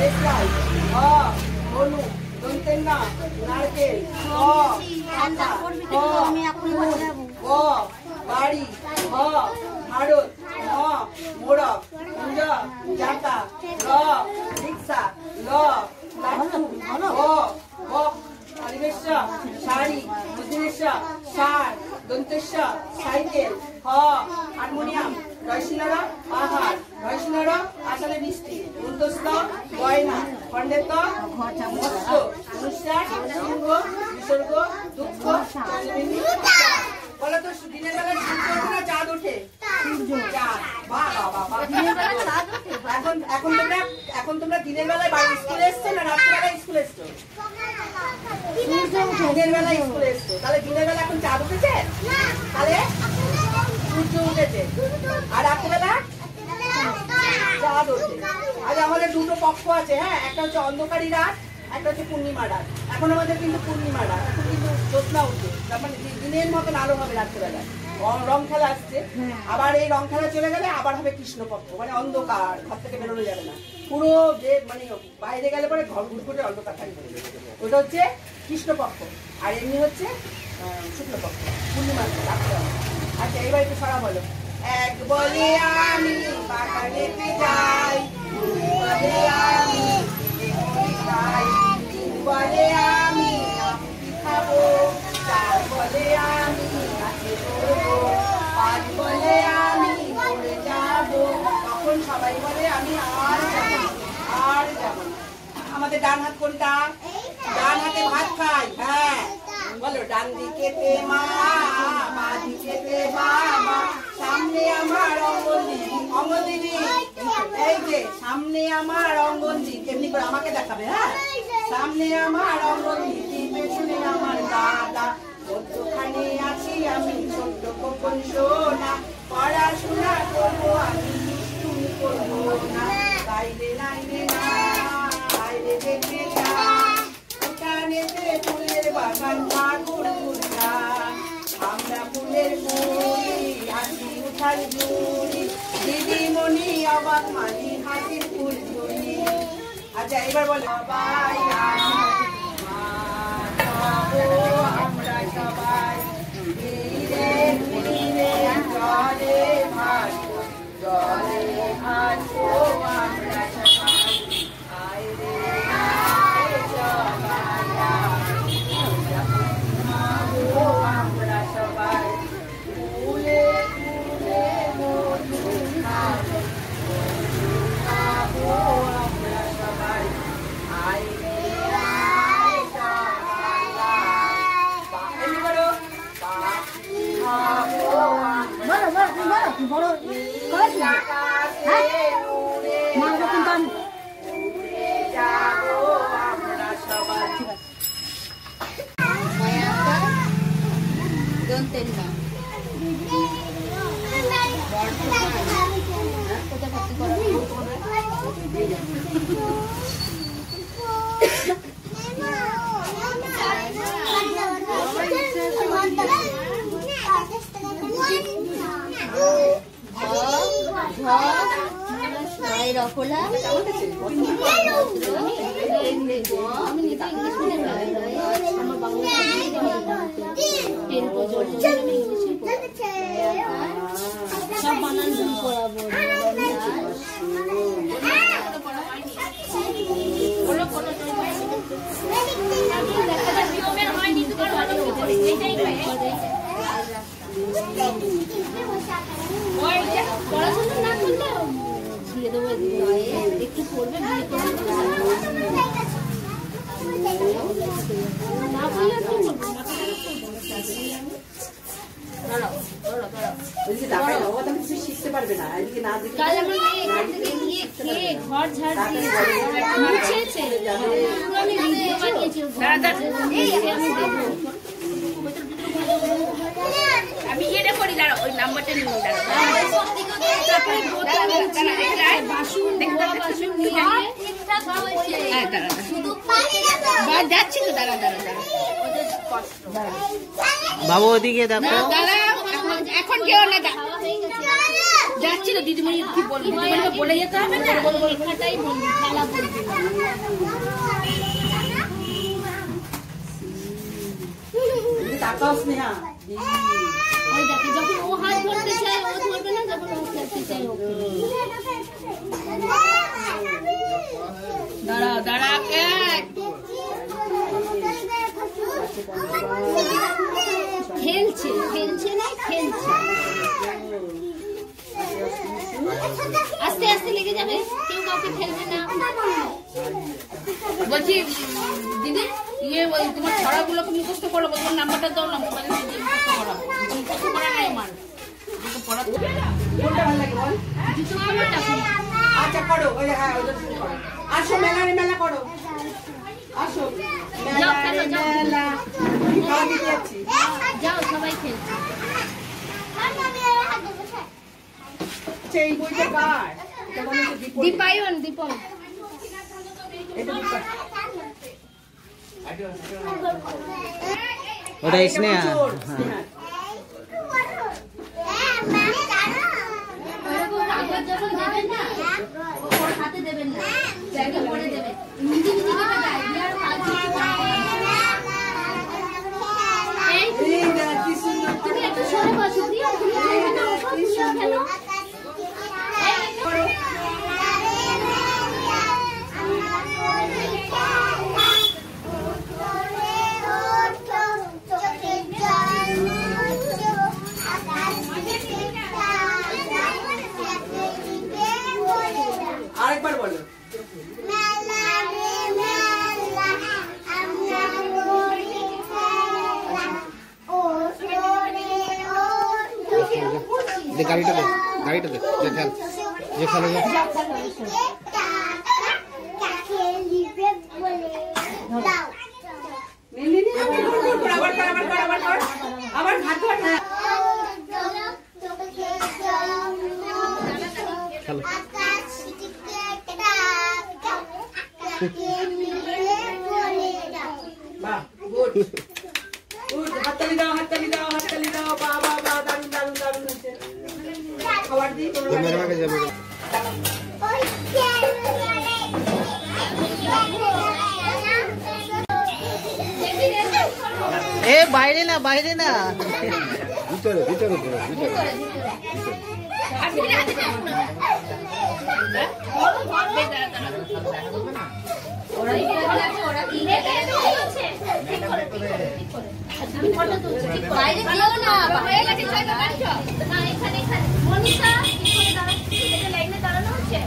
দেশলাই, হ হলু, দন্তের না নারকেল, হ আটা, হ গ বাড়ি, হ ভারত, ম মোড়ক, জ জাতা, র রিক্সা, ল লাট্টু, গ বক পরিবেশ শাড়ি, মধ্যমেশ সার, দন্তেশ সাইকেল, হ হারমোনিয়াম, রয়সিনারা পাহাড়, রয়সিনারা আসলে মিষ্টি, উন্তস্ত গয়না, খণ্ডেত মৎস্য, অনুষ্ঠান সিংহ, বিসর্গ দুঃখ, বলো তো দিনের বেলা সূর্য ওঠে না চাঁদ ওঠে? চাঁদ। বাহ বাহ বাহ। এখন তোমরা দিনের বেলায় বাড়ি স্কুলে এসছো না রাত্রিবেলায় স্কুলে এসছো? দিনের বেলায় স্কুলে এসছো। তাহলে দিনের বেলা এখন চাঁদ উঠেছে? তাহলে সূর্য উঠেছে। আর রাত্রিবেলা চাঁদ ওঠে। আজ আমাদের দুটো পক্ষ আছে, হ্যাঁ, একটা হচ্ছে অন্ধকারী রাত, একটা হচ্ছে পূর্ণিমা রাত। এখন আমাদের কিন্তু পূর্ণিমা রাত, এখন কিন্তু জ্যোৎস্না উঠছে, মানে দিনের মতন আলো হবে রাত্রিবেলায়। রং খেলা আসছে, আবার এই রং খেলা চলে গেলে আবার হবে কৃষ্ণপক্ষ, মানে অন্ধকার, ঘর থেকে বেরোনো যাবে না, পুরো যে মানে বাইরে গেলে পরে ঘর ঘুরঘুরে অন্ধকার থাকবে, ওটা হচ্ছে কৃষ্ণপক্ষ। আর এমনি হচ্ছে শুক্লপক্ষ, পূর্ণিমা রাত্রিবেলা। আচ্ছা এবার একটু সরা বলো। এক বলে আমি বাগানেতে যাই, বলে আমি খাই, তিন বলে আমি খাবো, চার বলে আমি গাছে চড়বো, পাঁচ বলে আমি পড়ে যাবো, তখন সবাই বলে আমি আর যাবো আর যাবো। আমাদের ডান হাত কোনটা? ডান হাতে ভাত খাই, হ্যাঁ বলো। ডান দিকেতে মা, বাঁ দিকেতে বাবা, সামনে আমার অঙ্গনদিদি, অঙ্গনদিদি এই যে সামনে আমার অঙ্গনদিদি, কেমনি করে আমাকে দেখাবে, হ্যাঁ, সামনে আমার অঙ্গনদিদি, পেছনে আমার দাদা, মধ্যখানে আছি আমি ছোট্ট খোকন সোনা, পড়াশোনা করবো আমি তুমি করবো না, বাইরে লাইনে না বাইরে দেখে যা, উঠানেতে ফুলের বাগান ঠাকুর গুলশান, আমরা ফুলের মুড়ি হাসি উঠার ঝুড়ি, দিদিমণি অবাক মানি হাসির ফুল ঝুড়ি। আচ্ছা এবার বলো সবাই আমরা সবাই ধীরে ধীরে জলে ভাসবো, জলে ভাসবো আমরা সবাই, আইরে আমরা সবাই ফুলে ফুলে মধু খাবো, খাবো আমরা সবাই, আইরে রফলা সব বানান ভুল করাবো। পড়াশোনা না করলে ঝিয়ে দেবো, একটু পড়বে না শিখতে পারবে না, ঘর ঝাড় আমি এটা করি, দাঁড়া ওই নাম্বারটা নিয়ে যাচ্ছি তো, দাঁড়া দাঁড়া দাঁড়া বাবু ওদিকে দেখো, এখন কেউ না যাচ্ছি তো দিদিমণি কি বলবো, দিদিমণিকে বলে যেতে হবে না, লেখাটাই বলবি, খেলা বলবি না। তাকাও স্নেহা। ওই দেখো যখন ও হাত ধরতে চায় ও ধরবে না, যখন ও খেলতে চায় ও দাঁড়া দাঁড়া খেলছে খেলছে না খেলছে, আস্তে আস্তে লেগে যাবে, কেউ কাউকে ফেলবে না। বলছি দিদি ইয়ে তোমার ছড়াগুলো মুখস্থ করো, তোমার নাম্বারটা দাও না, মোবাইলে মুখস্থ করাবো, মুখস্থ করা নাই আমার পড়াতে। কোনটা ভালো লাগে বল? আচ্ছা করো, ওই হ্যাঁ ওটা শুরু করো। আসো মেলারে মেলা করো, আসো মেলারে মেলা। খাওয়া দিতে যাচ্ছি, যাও সবাই খেলছে। এই বইটা কার? এটা মনে হচ্ছে দীপায়ন দীপন। এটা দীপা। ওটা স্নেহা। স্নেহা। যখন দেবেন না ওর হাতে দেবেন না, জায়গা করে দেবেন, নিজে নিজে কেটে দেয়, বিয়ার কাজ এই দেখ কি সুন্দর। তুমি একটু সরে বসো, দিয়ে তুমি জায়গাটা ওঠো, খেলো। আরেকবার বলো। গাড়িটা দে, গাড়িটা দে, যে খেল, যে খেলো যা। আবার হাত ধর না। খেলো। বাহ, গুড গুড। হাততালি দাও, হাততালি দাও, হাততালি দাও। বাহ বাহ বাহ, দারুণ দারুণ দারুণ হচ্ছে। খাবার দিই তোমরা। মেরে মাকে যাবে। এ বাইরে না, বাইরে না, ভিতরে ভিতরে ভিতরে। বাইরে দিও না, বাইরে এখানে মনীষা লাইনে দাঁড়ানো হচ্ছে,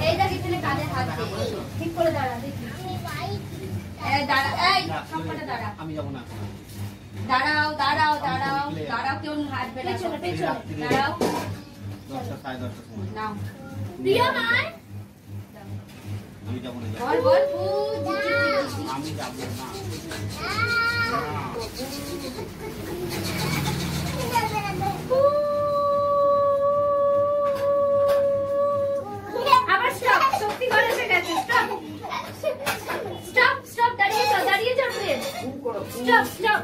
এই দেখ এখানে কাঁধে হাত দিয়ে ঠিক করে দাঁড়া, দেখি দাঁড়া, এই সবকটা দাঁড়া, আমি যাবো না। দাঁড়াও দাঁড়াও দাঁড়াও দাঁড়াও, কেউ হাঁটবে না, দাঁড়াও, 10টা 10:30 সময়। নাও প্রিয় নয়, আমি যাবো না। বল বল আমি যাবো না। আবার স্টপ, শক্তি করে এসে গেছে, স্টপ স্টপ স্টপ, দাঁড়িয়ে যাও প্লিজ, স্টপ স্টপ।